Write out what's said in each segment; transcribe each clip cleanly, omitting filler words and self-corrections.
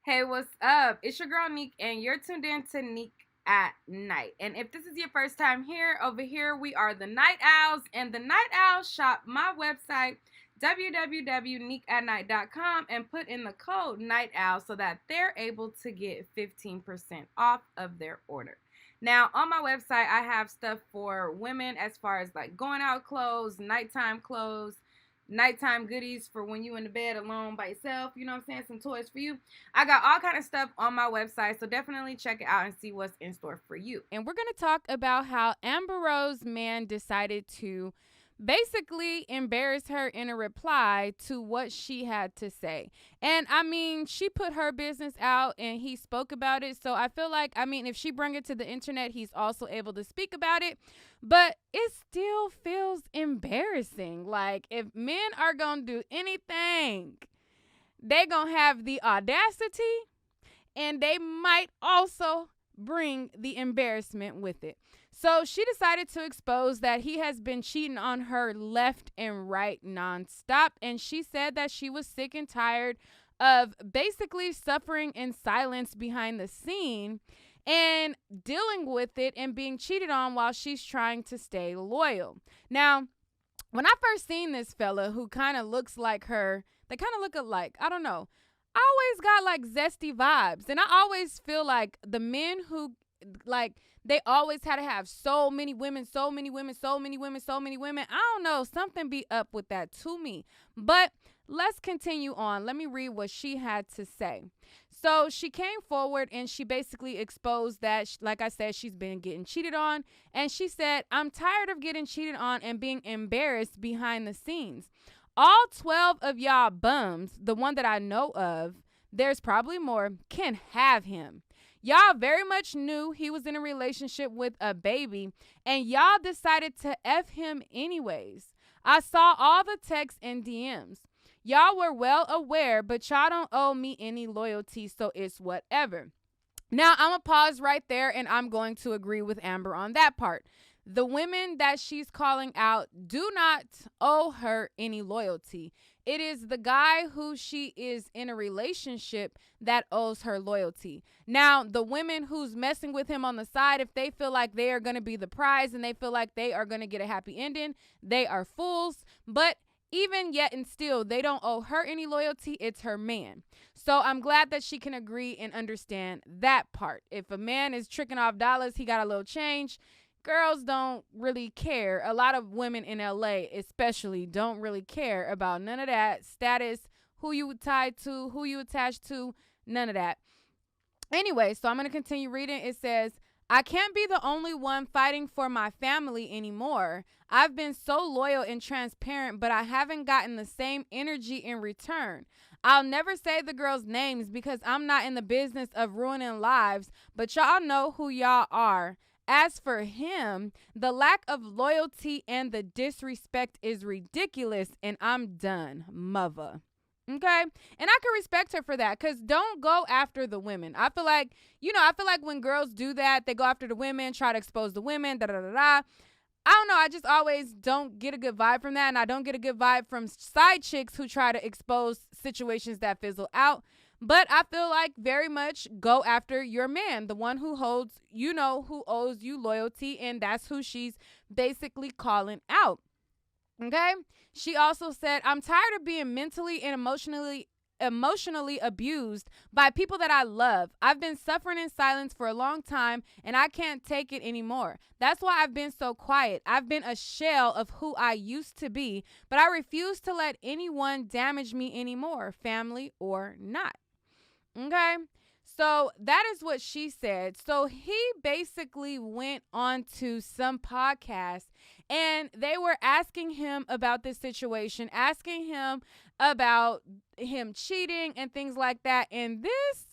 Hey, what's up? It's your girl Nique, and you're tuned in to Nique at Night. And if this is your first time here, over here we are the Night Owls, and the Night Owls shop my website www.niqueatnight.com and put in the code Night Owl so that they're able to get 15% off of their order. Now, on my website, I have stuff for women as far as like going out clothes, nighttime clothes, nighttime goodies for when you in the bed alone by yourself, you know what I'm saying, some toys for you. I got all kind of stuff on my website, so definitely check it out and see what's in store for you. And we're going to talk about how Amber Rose man decided to basically embarrass her in a reply to what she had to say. And I mean, she put her business out and he spoke about it. So I feel like, I mean, if she bring it to the internet, he's also able to speak about it. But it still feels embarrassing. Like, if men are going to do anything, they going to have the audacity and they might also bring the embarrassment with it. So she decided to expose that he has been cheating on her left and right nonstop. And she said that she was sick and tired of basically suffering in silence behind the scene and dealing with it and being cheated on while she's trying to stay loyal. Now, when I first seen this fella who kind of looks like her, they kind of look alike. I don't know. I always got like zesty vibes. And I always feel like the men who like they always had to have so many women, so many women, so many women, so many women. I don't know. Something be up with that to me. But let's continue on. Let me read what she had to say. So she came forward and she basically exposed that, like I said, she's been getting cheated on. And she said, I'm tired of getting cheated on and being embarrassed behind the scenes. All 12 of y'all bums, the one that I know of, there's probably more, can have him. Y'all very much knew he was in a relationship with a baby, and y'all decided to F him anyways. I saw all the texts and DMs. Y'all were well aware, but y'all don't owe me any loyalty, so it's whatever. Now, I'm going to pause right there, and I'm going to agree with Amber on that part. The women that she's calling out do not owe her any loyalty. It is the guy who she is in a relationship that owes her loyalty. Now, the women who's messing with him on the side, if they feel like they are going to be the prize and they feel like they are going to get a happy ending, they are fools. But even yet and still, they don't owe her any loyalty. It's her man. So I'm glad that she can agree and understand that part. If a man is tricking off dollars, he got a little change. Girls don't really care. A lot of women in LA especially don't really care about none of that status, who you tied to, who you attached to, none of that. Anyway, so I'm going to continue reading. It says, I can't be the only one fighting for my family anymore. I've been so loyal and transparent, but I haven't gotten the same energy in return. I'll never say the girls' names because I'm not in the business of ruining lives, but y'all know who y'all are. As for him, the lack of loyalty and the disrespect is ridiculous, and I'm done, mother. Okay. And I can respect her for that, because don't go after the women. I feel like, when girls do that, they go after the women, try to expose the women, da da da da. I don't know. I just always don't get a good vibe from that. And I don't get a good vibe from side chicks who try to expose situations that fizzle out. But I feel like very much go after your man, the one who holds, who owes you loyalty. And that's who she's basically calling out. Okay. She also said, I'm tired of being mentally and emotionally abused by people that I love. I've been suffering in silence for a long time and I can't take it anymore. That's why I've been so quiet. I've been a shell of who I used to be, but I refuse to let anyone damage me anymore, family or not. Okay. So that is what she said. So he basically went on to some podcast and they were asking him about this situation, asking him about him cheating and things like that. And this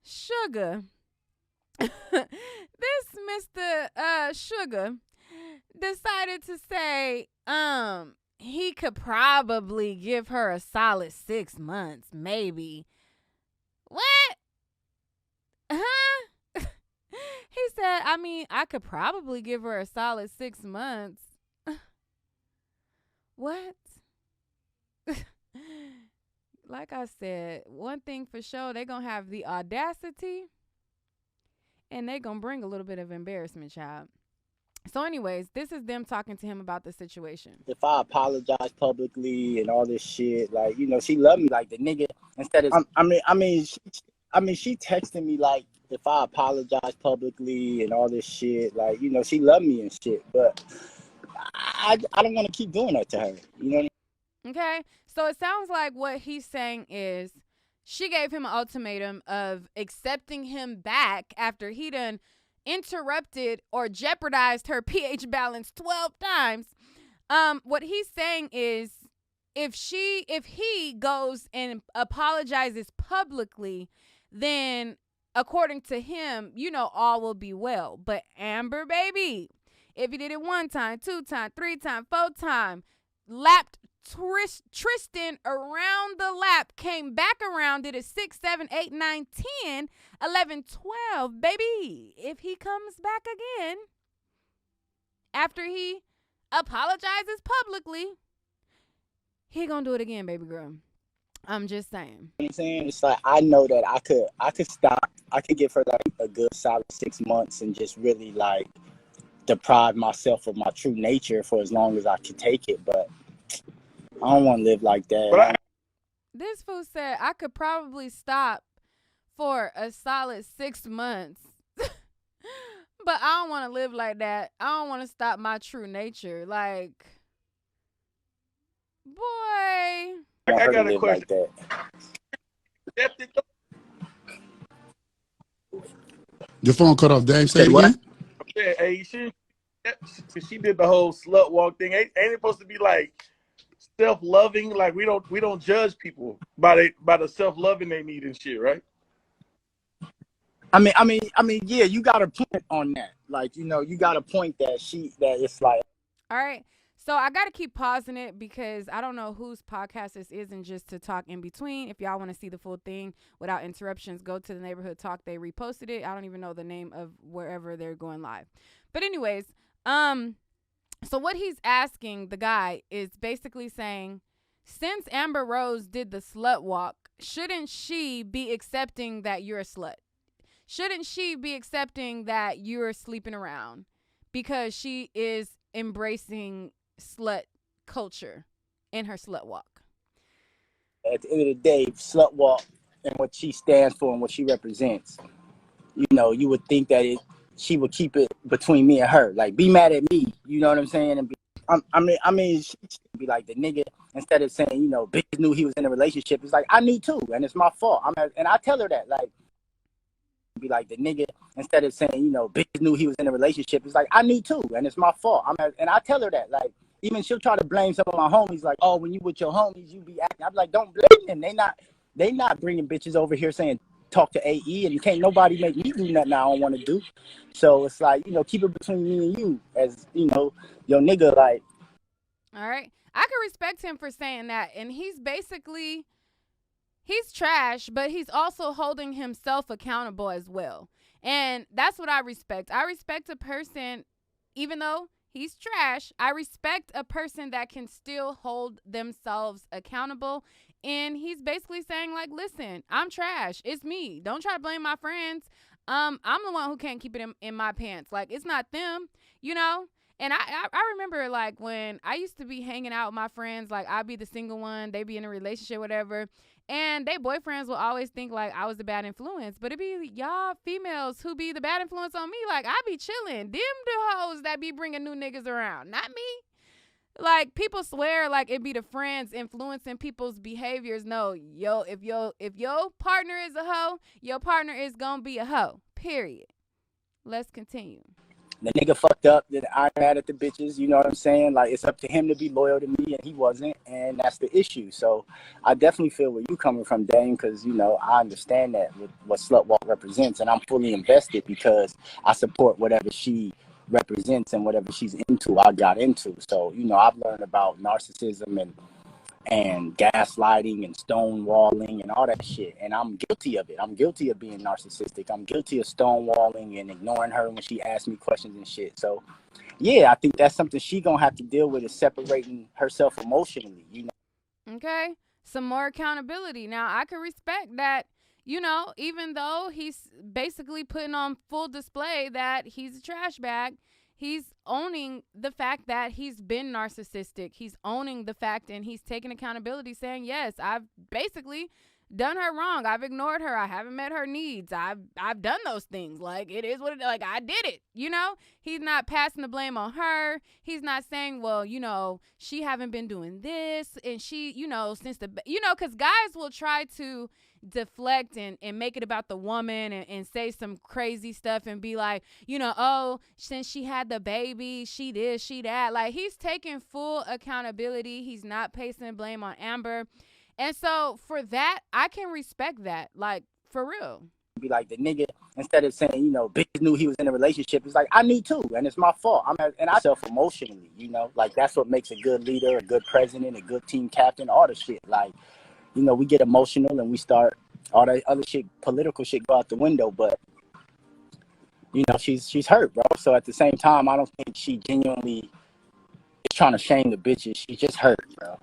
Sugar, this Mr. Sugar decided to say, he could probably give her a solid 6 months, maybe. What? Huh? He said, I could probably give her a solid 6 months. What? like I said, one thing for sure, they gonna have the audacity and they gonna bring a little bit of embarrassment, child. So, anyways, this is them talking to him about the situation. If I apologize publicly and all this shit, like, she loved me like the nigga instead of she texted me like if I apologize publicly and all this shit, like, she loved me and shit, but I don't want to keep doing that to her. You know what I mean? Okay, so it sounds like what he's saying is she gave him an ultimatum of accepting him back after he done interrupted or jeopardized her pH balance 12 times. What he's saying is if he goes and apologizes publicly, then according to him, all will be well. But Amber, baby, if he did it 1 time, 2 time, 3 time, 4 time, lapped Tristan around the lap, came back around, did it 6, 7, 8, 9, 10, 11, 12, baby. If he comes back again after he apologizes publicly, he gonna do it again, baby girl. I'm just saying. You know what I'm saying? It's like I know that I could stop. I could give her like a good solid 6 months and just really like deprive myself of my true nature for as long as I can take it, but I don't want to live like that. This fool said I could probably stop for a solid 6 months. But I don't want to live like that. I don't want to stop my true nature. Like, boy. I got a question. Like Your phone cut off, Dave. Say what? Hey, she did the whole slut walk thing. Ain't it supposed to be like self-loving? Like we don't judge people by the self-loving they need and shit, right? I mean, yeah, you got a point on that. Like, you got a point that it's like. All right. So I got to keep pausing it because I don't know whose podcast this is, and just to talk in between. If y'all want to see the full thing without interruptions, go to the Neighborhood Talk. They reposted it. I don't even know the name of wherever they're going live. But anyways, so what he's asking the guy is basically saying, since Amber Rose did the slut walk, shouldn't she be accepting that you're a slut? Shouldn't she be accepting that you're sleeping around because she is embracing slut culture in her slut walk? At the end of the day, slut walk and what she stands for and what she represents, you would think that she would keep it between me and her. Like, be mad at me, you know what I'm saying? And she should be like the nigga instead of saying, bitch knew he was in a relationship. It's like, I knew too, and it's my fault. And I tell her that, like, be like the nigga instead of saying, bitch knew he was in a relationship. It's like, I knew too, and it's my fault. And I tell her that, like, even she'll try to blame some of my homies, like, oh, when you with your homies, you be acting. I'm like, don't blame them. They not bringing bitches over here saying talk to AE, and you can't nobody make me do nothing I don't want to do. So it's like, keep it between me and you, as your nigga. Like, all right, I can respect him for saying that, and he's trash, but he's also holding himself accountable as well. And that's what I respect. I respect a person, even though he's trash, I respect a person that can still hold themselves accountable. And he's basically saying, like, listen, I'm trash. It's me. Don't try to blame my friends. I'm the one who can't keep it in my pants. Like, it's not them, And I remember, like, when I used to be hanging out with my friends, like, I'd be the single one, they be in a relationship, whatever, and they boyfriends will always think, like, I was the bad influence, but it be y'all females who be the bad influence on me. Like, I be chilling. Them the hoes that be bringing new niggas around, not me. Like, people swear, like, it be the friends influencing people's behaviors. No, if your partner is a hoe, your partner is gonna be a hoe, period. Let's continue. The nigga fucked up, that I'm mad at the bitches, you know what I'm saying? Like, it's up to him to be loyal to me, and he wasn't, and that's the issue. So I definitely feel where you coming from, Dame, because, I understand that with what slut walk represents, and I'm fully invested because I support whatever she represents and whatever she's into, I got into. So, I've learned about narcissism and gaslighting and stonewalling and all that shit. And I'm guilty of it. I'm guilty of being narcissistic. I'm guilty of stonewalling and ignoring her when she asks me questions and shit. So, yeah, I think that's something she gonna have to deal with, is separating herself emotionally, Okay. some more accountability. Now, I can respect that, even though he's basically putting on full display that he's a trash bag, he's owning the fact that he's been narcissistic. He's owning the fact and he's taking accountability, saying, yes, I've basically done her wrong. I've ignored her. I haven't met her needs. I've done those things. Like, it is what it, like, I did it, He's not passing the blame on her. He's not saying, well, she haven't been doing this and she, since the, because guys will try to deflect and make it about the woman and say some crazy stuff and be like, oh, since she had the baby, she this, she that. Like, he's taking full accountability. He's not placing blame on Amber. And so for that, I can respect that, like, for real. Be like the nigga, instead of saying, bitches knew he was in a relationship, it's like, I knew too, and it's my fault. And I self emotionally, like, that's what makes a good leader, a good president, a good team captain, all the shit. Like, we get emotional and we start all that other shit, political shit, go out the window. But she's hurt, bro. So at the same time, I don't think she genuinely is trying to shame the bitches. She's just hurt, bro.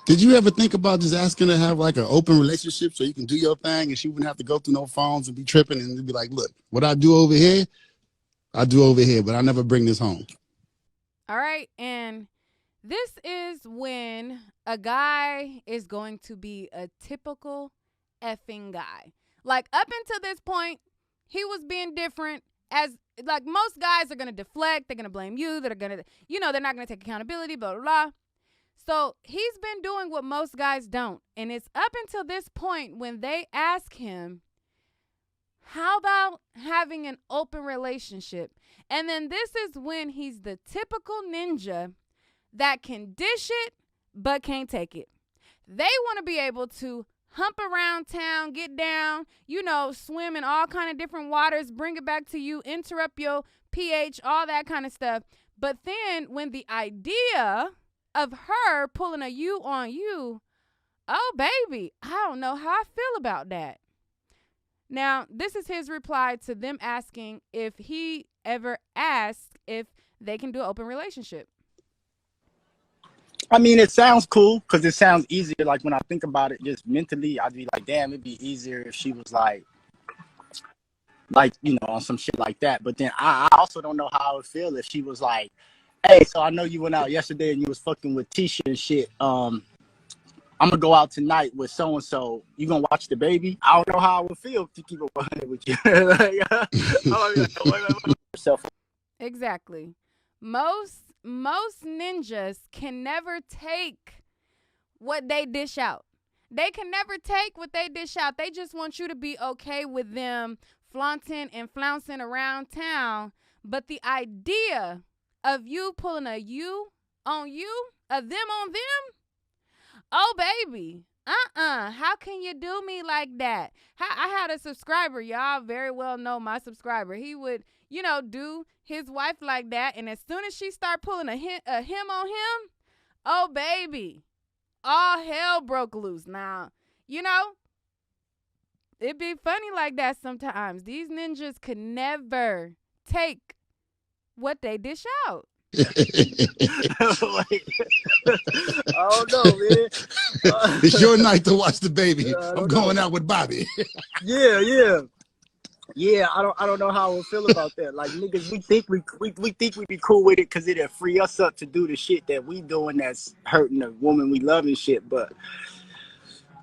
Did you ever think about just asking to have like an open relationship so you can do your thing and she wouldn't have to go through no phones and be tripping and be like, look, what I do over here, I do over here, but I never bring this home. All right. And this is when a guy is going to be a typical effing guy. Like, up until this point, he was being different. As like, most guys are going to deflect. They're going to blame you. They're going to, they're not going to take accountability, blah, blah, blah. So he's been doing what most guys don't. And it's up until this point when they ask him, how about having an open relationship? And then this is when he's the typical ninja that can dish it but can't take it. They want to be able to hump around town, get down, swim in all kind of different waters, bring it back to you, interrupt your pH, all that kind of stuff. But then when the idea of her pulling a you on you, oh, baby, I don't know how I feel about that. Now, this is his reply to them asking if he ever asked if they can do an open relationship. I mean, it sounds cool because it sounds easier. Like, when I think about it just mentally, I'd be like, damn, it'd be easier if she was like, on some shit like that. But then I also don't know how I would feel if she was like, hey, so I know you went out yesterday and you was fucking with Tisha and shit. I'm gonna go out tonight with so and so. You gonna watch the baby? I don't know how I would feel to keep it 100 with you. Exactly. Most ninjas can never take what they dish out. They can never take what they dish out. They just want you to be okay with them flaunting and flouncing around town. But the idea of you pulling a you on you, a them on them, oh, baby, how can you do me like that? I had a subscriber, y'all very well know my subscriber. He would, do his wife like that, and as soon as she start pulling a him on him, oh, baby, all hell broke loose. Now, it'd be funny like that sometimes. These ninjas could never take what they dish out. Oh no, man. It's your night to watch the baby. I'm going out with Bobby. Yeah. I don't know how I would feel about that. Like, niggas, we think we be cool with it because it'll free us up to do the shit that we doing that's hurting the woman we love and shit. But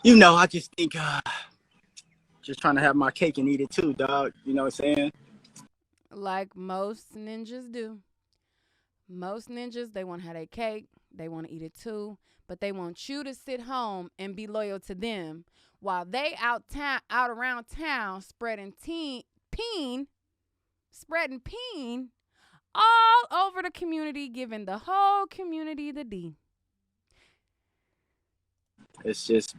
I just think just trying to have my cake and eat it too, dog. You know what I'm saying? Like most ninjas do. Most ninjas, they want to have their cake. They want to eat it too. But they want you to sit home and be loyal to them while they out around town spreading peen all over the community, giving the whole community the D. It's just,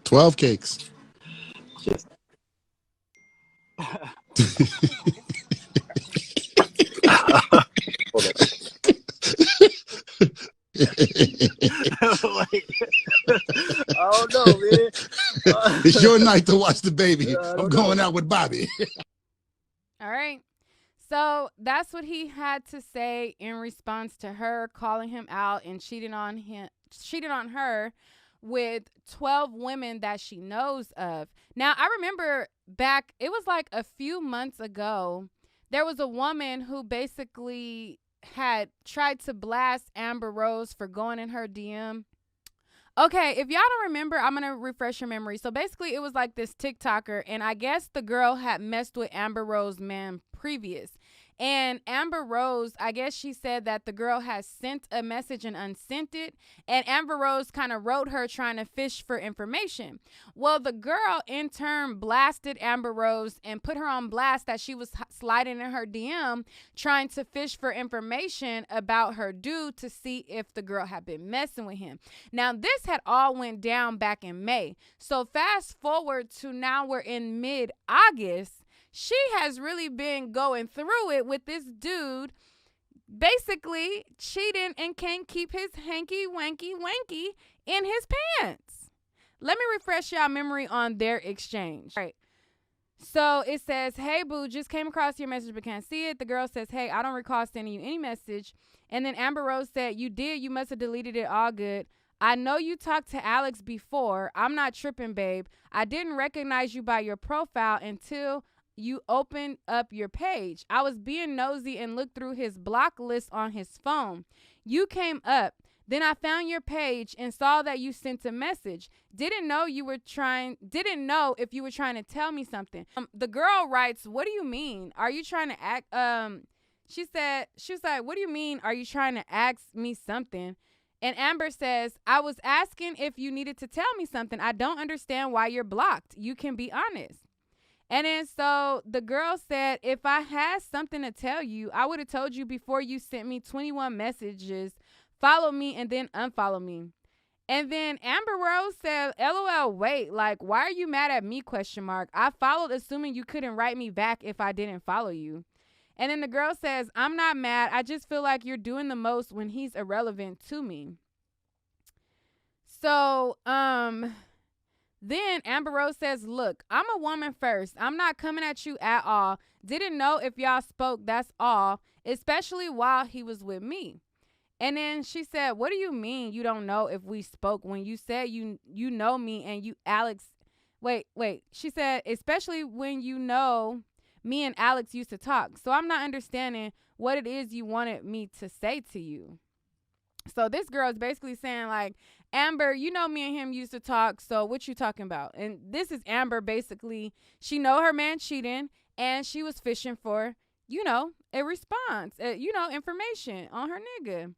12 cakes. Just I don't know, man. It's your night to watch the baby. I'm going out with Bobby. All right. So that's what he had to say in response to her calling him out and cheating on her with 12 women that she knows of. Now, I remember back, it was like a few months ago, there was a woman who basically had tried to blast Amber Rose for going in her DM. Okay, if y'all don't remember, I'm going to refresh your memory. So basically, it was like this TikToker, and I guess the girl had messed with Amber Rose man previous. And Amber Rose, I guess she said that the girl has sent a message and unsent it. And Amber Rose kind of wrote her trying to fish for information. Well, the girl in turn blasted Amber Rose and put her on blast that she was sliding in her DM trying to fish for information about her dude to see if the girl had been messing with him. Now, this had all went down back in May. So fast forward to now we're in mid-August. She has really been going through it with this dude basically cheating and can't keep his hanky wanky in his pants. Let me refresh y'all memory on their exchange. All right. So it says, hey, boo, just came across your message but can't see it. The girl says, hey, I don't recall sending you any message. And then Amber Rose said, you did. You must have deleted it. All good. I know you talked to Alex before. I'm not tripping, babe. I didn't recognize you by your profile until you opened up your page. I was being nosy and looked through his block list on his phone. You came up. Then I found your page and saw that you sent a message. Didn't know if you were trying to tell me something. The girl writes, what do you mean? Are you trying to act? She was like, what do you mean? Are you trying to ask me something? And Amber says, I was asking if you needed to tell me something. I don't understand why you're blocked. You can be honest. And then so the girl said, if I had something to tell you, I would have told you before you sent me 21 messages. Follow me and then unfollow me. And then Amber Rose said, LOL, wait, like, why are you mad at me, ? I followed assuming you couldn't write me back if I didn't follow you. And then the girl says, I'm not mad. I just feel like you're doing the most when he's irrelevant to me. So, then Amber Rose says, look, I'm a woman first. I'm not coming at you at all. Didn't know if y'all spoke, that's all, especially while he was with me. And then she said, what do you mean you don't know if we spoke when you said you know me and you Alex? Wait. She said, especially when you know me and Alex used to talk. So I'm not understanding what it is you wanted me to say to you. So this girl is basically saying, like, Amber, you know me and him used to talk, so what you talking about? And this is Amber basically. She know her man cheating, and she was fishing for, a response, information on her nigga.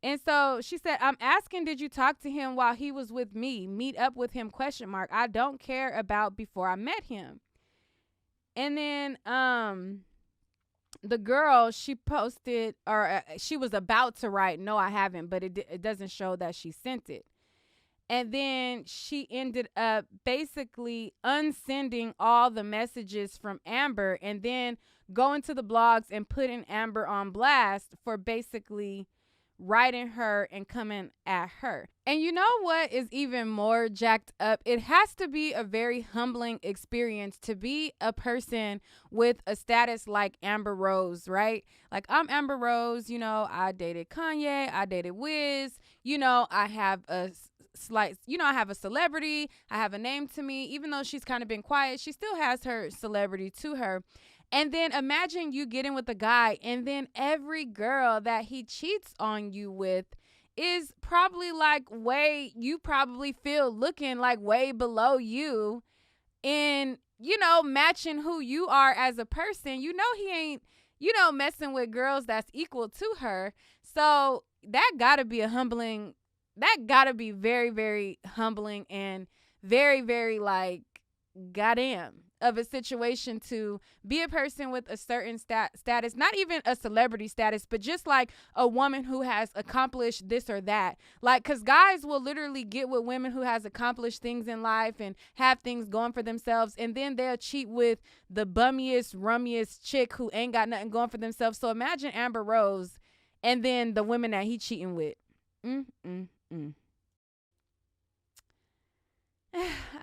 And so she said, I'm asking, did you talk to him while he was with me? Meet up with him, ? I don't care about before I met him. And then the girl, she posted, or she was about to write, no, I haven't, but it doesn't show that she sent it. And then she ended up basically unsending all the messages from Amber and then going to the blogs and putting Amber on blast for basically writing her and coming at her. And you know what is even more jacked up? It has to be a very humbling experience to be a person with a status like Amber Rose, right? Like, I'm Amber Rose, I dated Kanye, I dated Wiz, I have a slight, I have a celebrity, I have a name to me. Even though she's kind of been quiet, she still has her celebrity to her. And then imagine you getting with a guy and then every girl that he cheats on you with is probably like you probably feel looking like way below you in, matching who you are as a person. He ain't, messing with girls that's equal to her. So that gotta be very, very humbling and very, very like, goddamn, of a situation to be a person with a certain status, not even a celebrity status, but just like a woman who has accomplished this or that. Like, because guys will literally get with women who has accomplished things in life and have things going for themselves, and then they'll cheat with the bummiest, rummiest chick who ain't got nothing going for themselves. So imagine Amber Rose and then the women that he cheating with.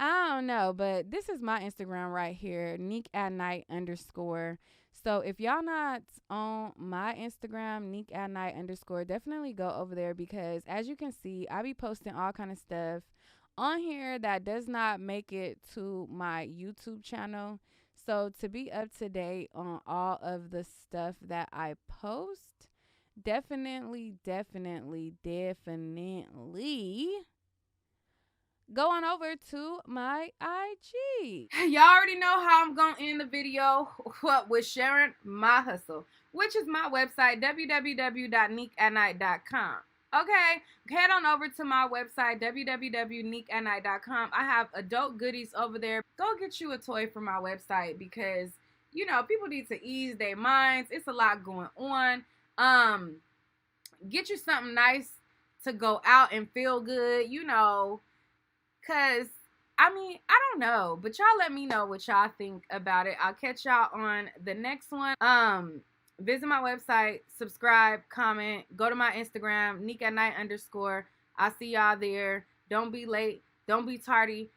I don't know, but this is my Instagram right here, Nique at Nite _. So if y'all not on my Instagram, Nique at Nite _ definitely go over there, because as you can see, I be posting all kind of stuff on here that does not make it to my YouTube channel. So to be up to date on all of the stuff that I post, definitely go on over to my IG. Y'all already know how I'm going to end the video with sharing my hustle, which is my website, www.niqueatnite.com. Okay, head on over to my website, www.niqueatnite.com. I have adult goodies over there. Go get you a toy from my website, because, you know, people need to ease their minds. It's a lot going on. Get you something nice to go out and feel good, you know, because, I mean, I don't know, but y'all let me know what y'all think about it. I'll catch y'all on the next one. Visit my website, subscribe, comment, go to my Instagram, Nique at Nite _. I'll see y'all there. Don't be late. Don't be tardy.